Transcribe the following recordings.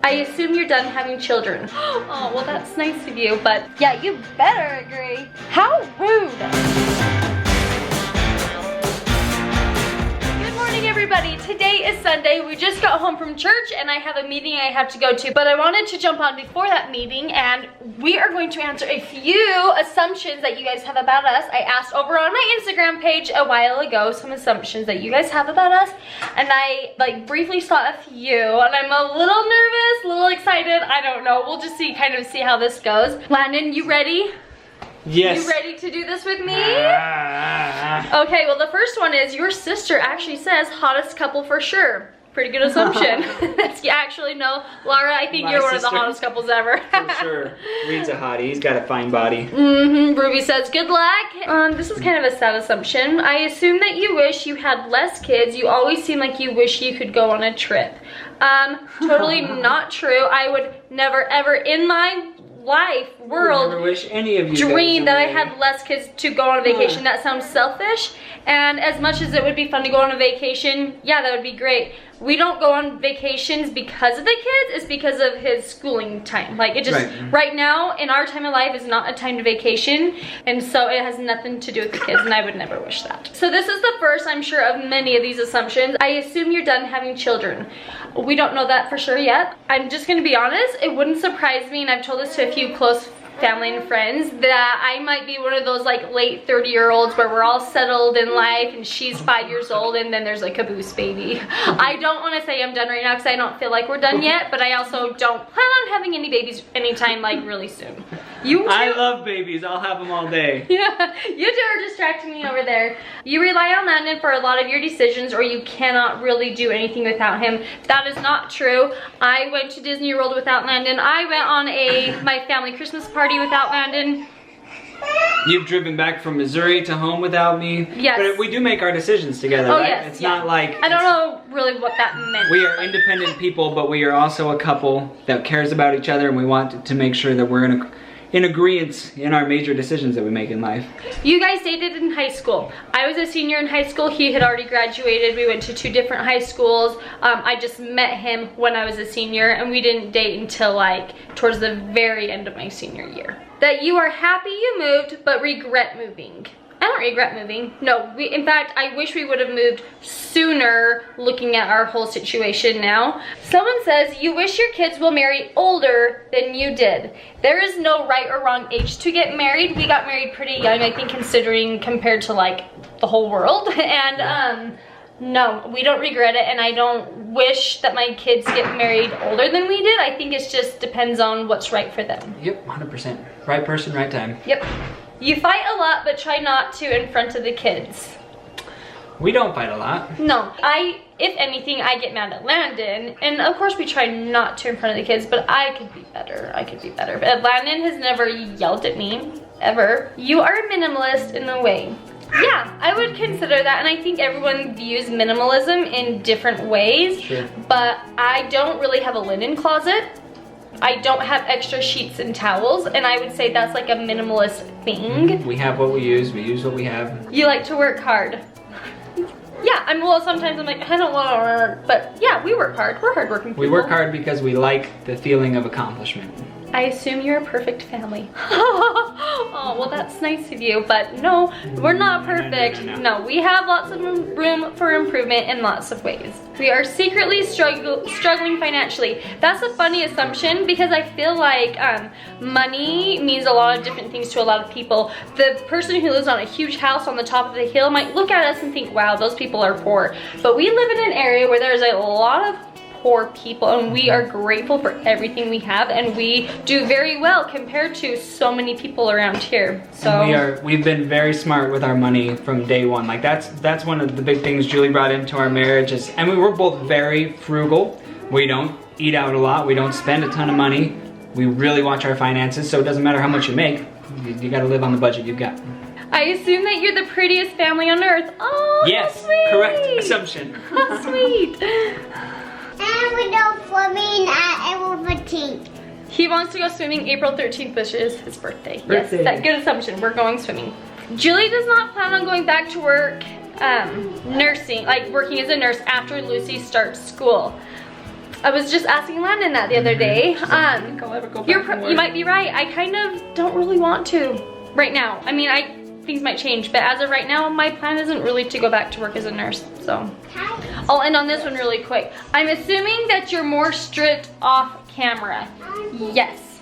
I assume you're done having children. Oh, well, that's nice of you, but yeah, you better agree. How rude. Good morning, everybody. Today is Sunday. We just got home from church and I have a meeting I have to go to, but I wanted to jump on before that meeting and we are going to answer a few assumptions that you guys have about us. I asked over on my Instagram page a while ago some assumptions that you guys have about us, and I briefly saw a few and I'm a little nervous, a little excited. I don't know. We'll just kind of see how this goes. Landon, you ready? Yes. You ready to do this with me? Okay, well the first one is your sister actually says hottest couple for sure. Pretty good assumption. You actually know, Laura, I think you're one of the hottest couples ever. For sure. Reed's a hottie. He's got a fine body. Ruby says, good luck. This is kind of a sad assumption. I assume that you wish you had less kids. You always seem like you wish you could go on a trip. Totally not true. I would never ever in my world I wish any of you dream that I had less kids to go on a vacation. That sounds selfish, and as much as it would be fun to go on a vacation, yeah, that would be great. We don't go on vacations because of the kids, it's because of his schooling time. Like, it just, right now, in our time of life, is not a time to vacation, and so it has nothing to do with the kids, and I would never wish that. So this is the first, I'm sure, of many of these assumptions. I assume you're done having children. We don't know that for sure yet. I'm just gonna be honest, it wouldn't surprise me, and I've told this to a few close family and friends, that I might be one of those late 30-year-olds where we're all settled in life and she's 5 years old and then there's a caboose baby. I don't want to say I'm done right now because I don't feel like we're done yet, but I also don't plan on having any babies anytime really soon. You too? I love babies. I'll have them all day. Yeah, you two are distracting me over there. You rely on Landon for a lot of your decisions, or you cannot really do anything without him. That is not true. I went to Disney World without Landon. I went on my family Christmas party without Landon. You've driven back from Missouri to home without me. Yes. But we do make our decisions together, right? Yes, it's not like... I don't know really what that meant. We are independent people, but we are also a couple that cares about each other, and we want to make sure that we're in agreement in our major decisions that we make in life. You guys dated in high school. I was a senior in high school. He had already graduated. We went to 2 different high schools. I just met him when I was a senior, and we didn't date until towards the very end of my senior year. That you are happy you moved, but regret moving. I don't regret moving. No, in fact, I wish we would have moved sooner looking at our whole situation now. Someone says, you wish your kids will marry older than you did. There is no right or wrong age to get married. We got married pretty young, I think, compared to the whole world. And no, we don't regret it, and I don't wish that my kids get married older than we did. I think it just depends on what's right for them. Yep, 100%. Right person, right time. Yep. You fight a lot, but try not to in front of the kids. We don't fight a lot. No, if anything, I get mad at Landon, and of course we try not to in front of the kids, but I could be better. But Landon has never yelled at me, ever. You are a minimalist in a way. Yeah, I would consider that, and I think everyone views minimalism in different ways. Sure. But I don't really have a linen closet. I don't have extra sheets and towels, and I would say that's a minimalist thing. We have what we use what we have. You like to work hard. Yeah, well, sometimes I'm I don't want to work, but yeah, we work hard. We're hardworking people. We work hard because we like the feeling of accomplishment. I assume you're a perfect family. Oh, well, that's nice of you, but no, we're not perfect. No, we have lots of room for improvement in lots of ways. We are secretly struggling financially. That's a funny assumption because I feel like money means a lot of different things to a lot of people. The person who lives on a huge house on the top of the hill might look at us and think, wow, those people are poor. But we live in an area where there's a lot of poor people, and we are grateful for everything we have, and we do very well compared to so many people around here. So we've been very smart with our money from day one. That's one of the big things Julie brought into our marriage is, and we were both very frugal. We don't eat out a lot. We don't spend a ton of money. We really watch our finances, so it doesn't matter how much you make. You got to live on the budget you've got. I assume that you're the prettiest family on earth. Oh, yes, sweet. Correct assumption. How sweet. And we go swimming at April 13th. He wants to go swimming April 13th, which is his birthday. Yes, Birthday. that good assumption. We're going swimming. Julie does not plan on going back to work nursing, working as a nurse after Lucy starts school. I was just asking Landon that the other day. So I think I'll ever go back and You work. might be right. I kind of don't really want to right now. I mean, things might change, but as of right now, my plan isn't really to go back to work as a nurse, so. I'll end on this one really quick. I'm assuming that you're more strict off camera. Yes,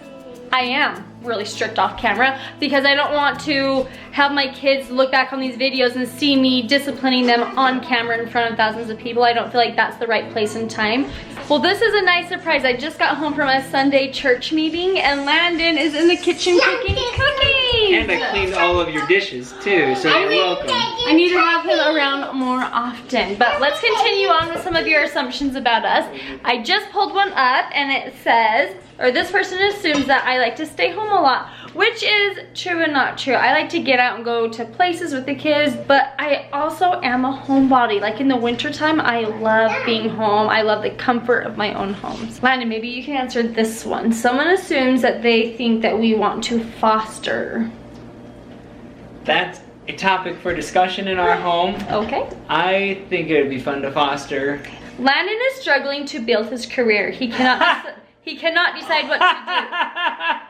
I am really strict off camera because I don't want to have my kids look back on these videos and see me disciplining them on camera in front of thousands of people. I don't feel like that's the right place and time. Well, this is a nice surprise. I just got home from a Sunday church meeting and Landon is in the kitchen cooking cookies. And I cleaned all of your dishes too, so you're welcome. I need to have him around more often, but let's continue on with some of your assumptions about us. I just pulled one up and it says, or this person assumes that I like to stay home a lot, which is true and not true. I like to get out and go to places with the kids, but I also am a homebody. Like in the wintertime, I love being home. I love the comfort of my own home. Landon, maybe you can answer this one. Someone assumes that they think that we want to foster. That's a topic for discussion in our home. Okay. I think it would be fun to foster. Landon is struggling to build his career. He cannot decide what to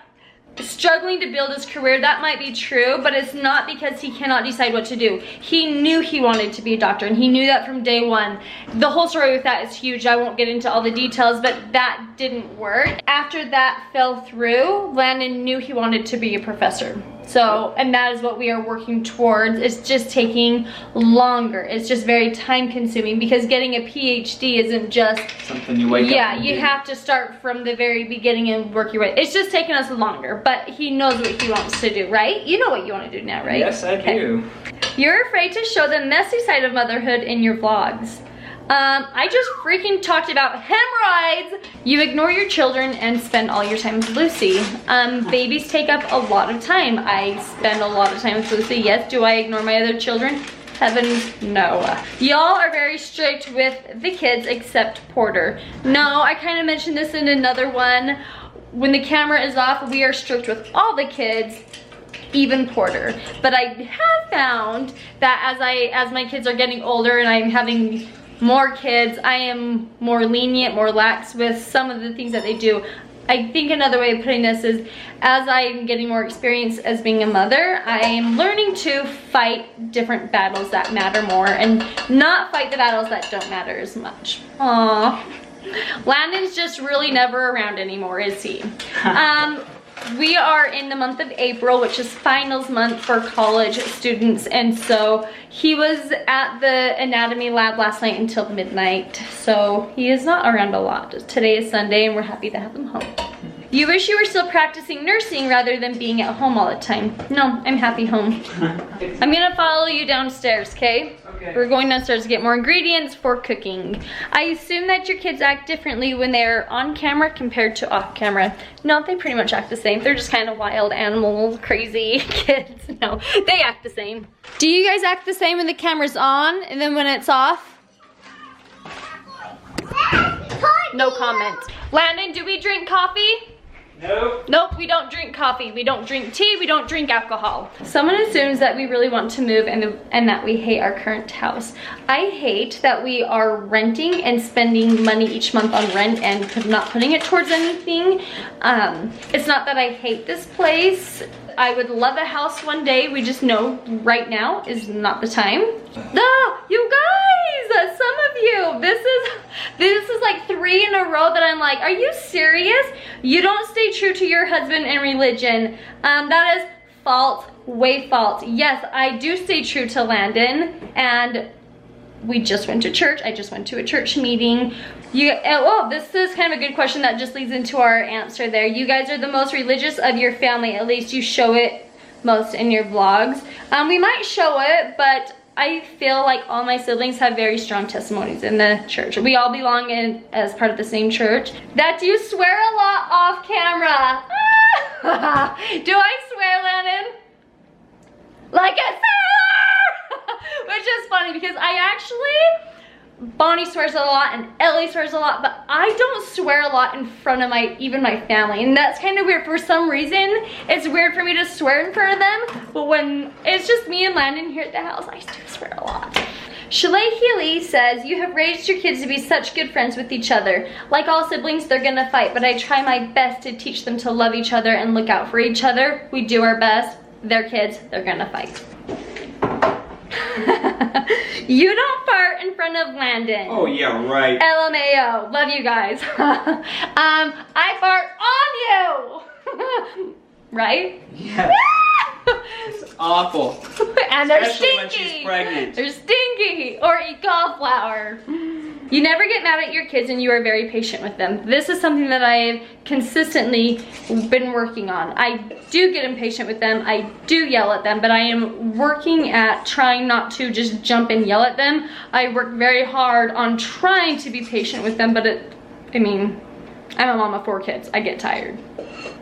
do. Struggling to build his career, that might be true, but it's not because he cannot decide what to do. He knew he wanted to be a doctor, and he knew that from day one. The whole story with that is huge. I won't get into all the details, but that didn't work. After that fell through, Landon knew he wanted to be a professor. So, and that is what we are working towards. It's just taking longer. It's just very time consuming because getting a PhD isn't just something you wake up and you do. have to start from the very beginning and work your way. It's just taking us longer, but he knows what he wants to do, right? You know what you want to do now, right? Yes, I do. You're afraid to show the messy side of motherhood in your vlogs. I just freaking talked about hemorrhoids. You ignore your children and spend all your time with Lucy. Babies take up a lot of time. I spend a lot of time with Lucy. Yes, do I ignore my other children? Heavens, no. Y'all are very strict with the kids except Porter. No, I kind of mentioned this in another one. When the camera is off, we are strict with all the kids, even Porter. But I have found that as my kids are getting older and I'm having more kids, I am more lenient, more lax with some of the things that they do. I think another way of putting this is, as I'm getting more experience as being a mother, I am learning to fight different battles that matter more and not fight the battles that don't matter as much. Aww. Landon's just really never around anymore, is he? We are in the month of April, which is finals month for college students, and so he was at the anatomy lab last night until midnight, so he is not around a lot. Today is Sunday and we're happy to have him home. You wish you were still practicing nursing rather than being at home all the time. No, I'm happy home. I'm gonna follow you downstairs, okay? Okay. We're going downstairs to get more ingredients for cooking. I assume that your kids act differently when they're on camera compared to off camera. No, they pretty much act the same. They're just kind of wild animals, crazy kids. No, they act the same. Do you guys act the same when the camera's on and then when it's off? No comment. Landon, do we drink coffee? Nope. Nope, we don't drink coffee, we don't drink tea, we don't drink alcohol. Someone assumes that we really want to move and that we hate our current house. I hate that we are renting and spending money each month on rent and not putting it towards anything. It's not that I hate this place. I would love a house one day. We just know right now is not the time. No, you guys, some of you, this is like 3 in a row that I'm like, are you serious? You don't stay true to your husband and religion. That is fault, way fault. Yes, I do stay true to Landon, and we just went to church. I just went to a church meeting. Oh, this is kind of a good question that just leads into our answer there. You guys are the most religious of your family. At least you show it most in your vlogs. We might show it, but I feel like all my siblings have very strong testimonies in the church. We all belong in as part of the same church. That you swear a lot off camera. Do I swear, Landon? Like a sailor! Which is funny because I actually, Bonnie swears a lot and Ellie swears a lot, but I don't swear a lot in front of even my family, and that's kind of weird. For some reason, it's weird for me to swear in front of them, but when it's just me and Landon here at the house, I do swear a lot. Shalay Healy says, you have raised your kids to be such good friends with each other. Like all siblings, they're gonna fight, but I try my best to teach them to love each other and look out for each other. We do our best. They're kids, they're gonna fight. You don't fart in front of Landon. Oh yeah, right. LMAO. Love you guys. I fart on you. Right? Yeah. It's awful. And they're Especially stinky. when she's pregnant. They're stinky. Or eat cauliflower. You never get mad at your kids and you are very patient with them. This is something that I've consistently been working on. I do get impatient with them. I do yell at them, but I am working at trying not to just jump and yell at them. I work very hard on trying to be patient with them, but I mean, I'm a mom of 4 kids. I get tired.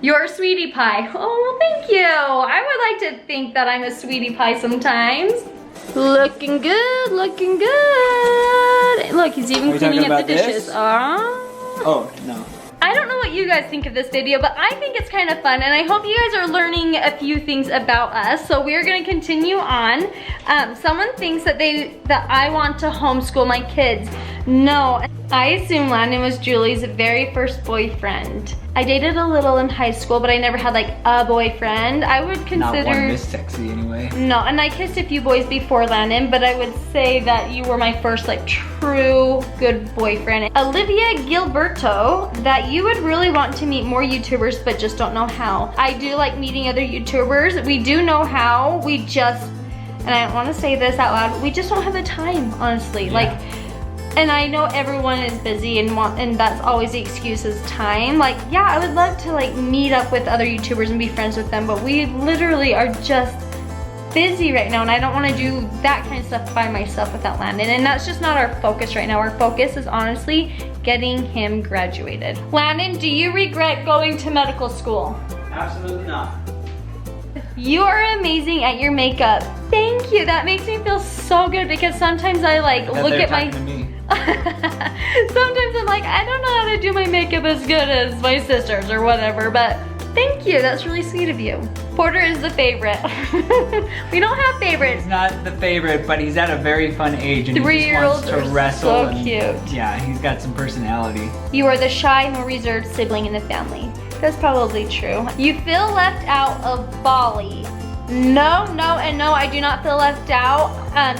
You're a sweetie pie. Oh, well, thank you. I would like to think that I'm a sweetie pie sometimes. Looking good, looking good. Look, he's even cleaning up the dishes. Oh, no. I don't know what you guys think of this video, but I think it's kind of fun, and I hope you guys are learning a few things about us. So we're gonna continue on. Someone thinks that I want to homeschool my kids. No, I assume Landon was Julie's very first boyfriend. I dated a little in high school, but I never had like a boyfriend. I would consider— Not one this sexy anyway. No, and I kissed a few boys before Landon, but I would say that you were my first like true good boyfriend. Olivia Gilberto, that you would really want to meet more YouTubers, but just don't know how. I do like meeting other YouTubers. We do know how, we just, and I don't want to say this out loud, we just don't have the time, honestly. Yeah. Like, and I know everyone is busy and that's always the excuse is time. Like, yeah, I would love to like meet up with other YouTubers and be friends with them, but we literally are just busy right now, and I don't want to do that kind of stuff by myself without Landon, and that's just not our focus right now. Our focus is honestly getting him graduated. Landon, do you regret going to medical school? Absolutely not. You are amazing at your makeup. Thank you. That makes me feel so good because sometimes I like look at my— sometimes I'm like, I don't know how to do my makeup as good as my sisters or whatever, but thank you. That's really sweet of you. Porter is the favorite. We don't have favorites. He's not the favorite, but he's at a very fun age and he just wants to wrestle. So and, cute. Yeah, he's got some personality. You are the shy, more reserved sibling in the family. That's probably true. You feel left out of Bali. No, no, and no, I do not feel left out.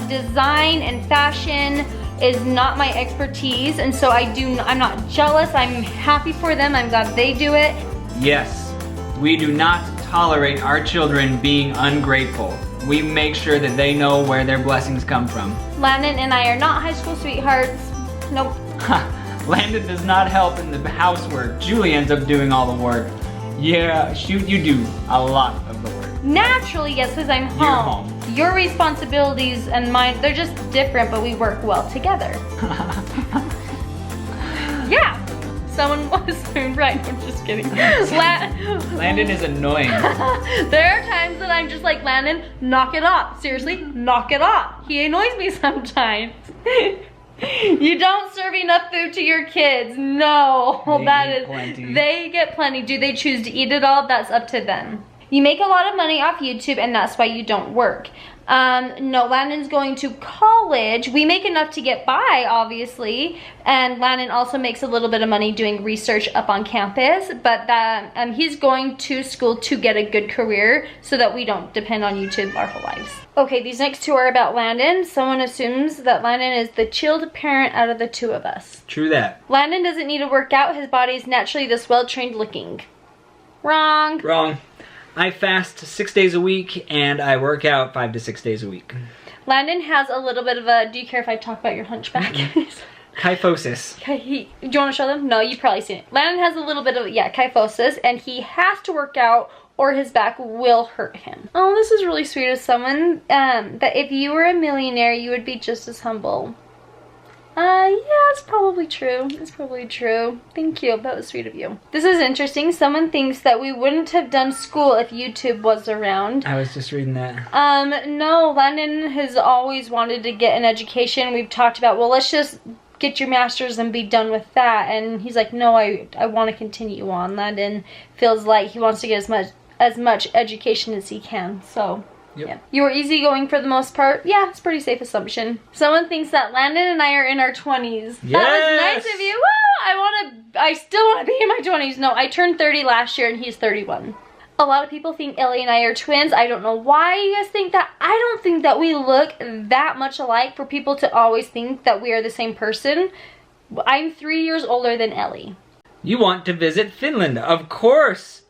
Design and fashion is not my expertise, and so I'm not jealous. I'm happy for them. I'm glad they do it. Yes, we do not tolerate our children being ungrateful. We make sure that they know where their blessings come from. Landon and I are not high school sweethearts. Nope. Landon does not help in the housework. Julie ends up doing all the work. Yeah, shoot, you do a lot of the work. Naturally, yes, because I'm home. You're home. Your responsibilities and mine, they're just different, but we work well together. Yeah. Someone was right. I'm just kidding. Landon is annoying. There are times that I'm just like, Landon, knock it off. Seriously, knock it off. He annoys me sometimes. You don't serve enough food to your kids. No, they get plenty. Do they choose to eat it all? That's up to them. You make a lot of money off YouTube and that's why you don't work. No, Landon's going to college. We make enough to get by, obviously, and Landon also makes a little bit of money doing research up on campus, but that he's going to school to get a good career so that we don't depend on YouTube our whole lives. Okay, these next two are about Landon. Someone assumes that Landon is the chilled parent out of the two of us. True that. Landon doesn't need to work out. His body is naturally this well-trained looking. Wrong. Wrong. I fast 6 days a week and I work out 5 to 6 days a week. Landon has a little bit of a, do you care if I talk about your hunchback? Kyphosis. Do you want to show them? No, you've probably seen it. Landon has a little bit of, kyphosis, and he has to work out or his back will hurt him. Oh, this is really sweet of someone, that if you were a millionaire, you would be just as humble. Yeah, it's probably true. It's probably true. Thank you. That was sweet of you. This is interesting. Someone thinks that we wouldn't have done school if YouTube was around. I was just reading that. No, Landon has always wanted to get an education. We've talked about, well, let's just get your master's and be done with that. And he's like, no, I want to continue on. Landon feels like he wants to get as much education as he can. So Yep. Yeah. You were easygoing for the most part. Yeah, it's a pretty safe assumption. Someone thinks that Landon and I are in our 20s. Yes! That was nice of you. Woo! I still want to be in my 20s. No, I turned 30 last year and he's 31. A lot of people think Ellie and I are twins. I don't know why you guys think that. I don't think that we look that much alike for people to always think that we are the same person. I'm 3 years older than Ellie. You want to visit Finland, of course.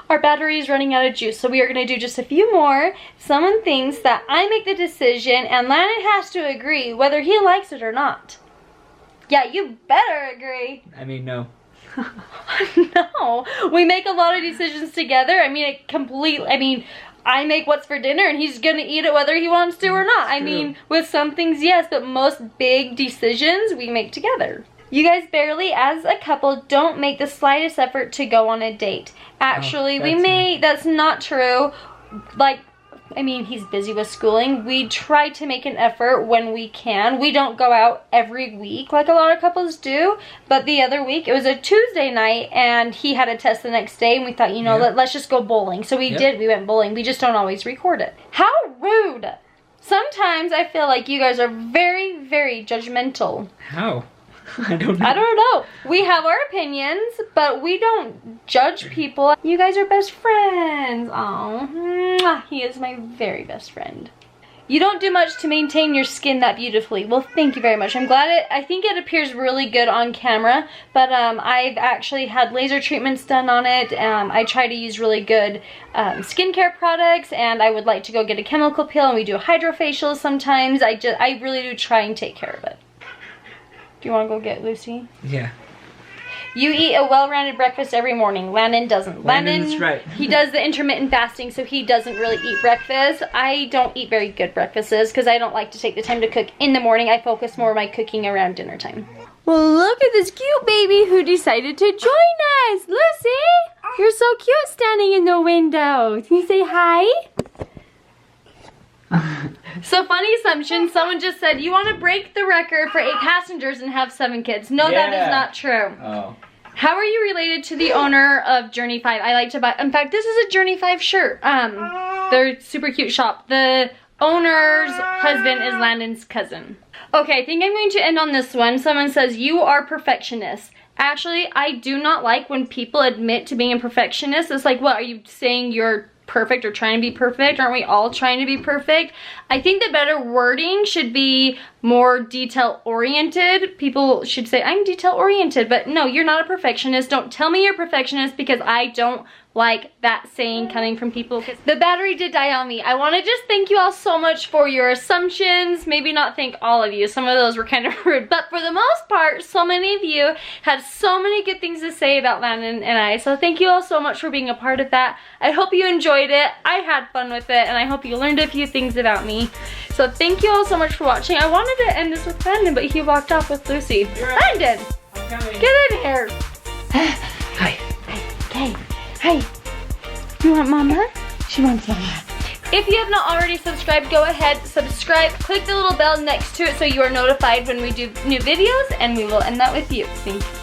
Our battery is running out of juice, so we are going to do just a few more. Someone thinks that I make the decision and Landon has to agree whether he likes it or not. Yeah, you better agree. I mean, no. No, we make a lot of decisions together. I mean, I make what's for dinner and he's gonna eat it whether he wants to or not. I mean, with some things, yes, but most big decisions we make together. You guys barely, as a couple, don't make the slightest effort to go on a date. Actually, that's not true. Like, I mean, he's busy with schooling. We try to make an effort when we can. We don't go out every week like a lot of couples do. But the other week, it was a Tuesday night and he had a test the next day and we thought, you know, let's just go bowling. So we did. We went bowling. We just don't always record it. How rude. Sometimes I feel like you guys are very, very judgmental. How? I don't know. I don't know. We have our opinions, but we don't judge people. You guys are best friends. Oh, he is my very best friend. You don't do much to maintain your skin that beautifully. Well, thank you very much. I'm glad I think it appears really good on camera, but I've actually had laser treatments done on it. I try to use really good skincare products, and I would like to go get a chemical peel, and we do hydrofacials sometimes. I really do try and take care of it. Do you want to go get Lucy? Yeah. You eat a well-rounded breakfast every morning. Landon doesn't. Landon's right. He does the intermittent fasting, so he doesn't really eat breakfast. I don't eat very good breakfasts because I don't like to take the time to cook in the morning. I focus more on my cooking around dinner time. Well, look at this cute baby who decided to join us. Lucy, you're so cute standing in the window. Can you say hi? So, funny assumption, someone just said, you want to break the record for 8 passengers and have 7 kids. No, that is not true. Oh. How are you related to the owner of Journey 5? I like to buy, in fact, this is a Journey 5 shirt. They're super cute shop. The owner's husband is Landon's cousin. Okay, I think I'm going to end on this one. Someone says, you are perfectionist. Actually, I do not like when people admit to being a perfectionist. It's like, what, are you saying you're perfect or trying to be perfect? Aren't we all trying to be perfect? I think the better wording should be more detail oriented. People should say, I'm detail oriented, but no, you're not a perfectionist. Don't tell me you're a perfectionist because I don't like that saying coming from people. The battery did die on me. I want to just thank you all so much for your assumptions. Maybe not thank all of you. Some of those were kind of rude, but for the most part, so many of you had so many good things to say about Landon and I. So thank you all so much for being a part of that. I hope you enjoyed it. I had fun with it, and I hope you learned a few things about me. So thank you all so much for watching. I wanted to end this with Landon, but he walked off with Lucy. Landon, get in here. Hi. Okay. Hey, you want mama? She wants mama. If you have not already subscribed, go ahead, subscribe, click the little bell next to it so you are notified when we do new videos, and we will end that with you. Thank you.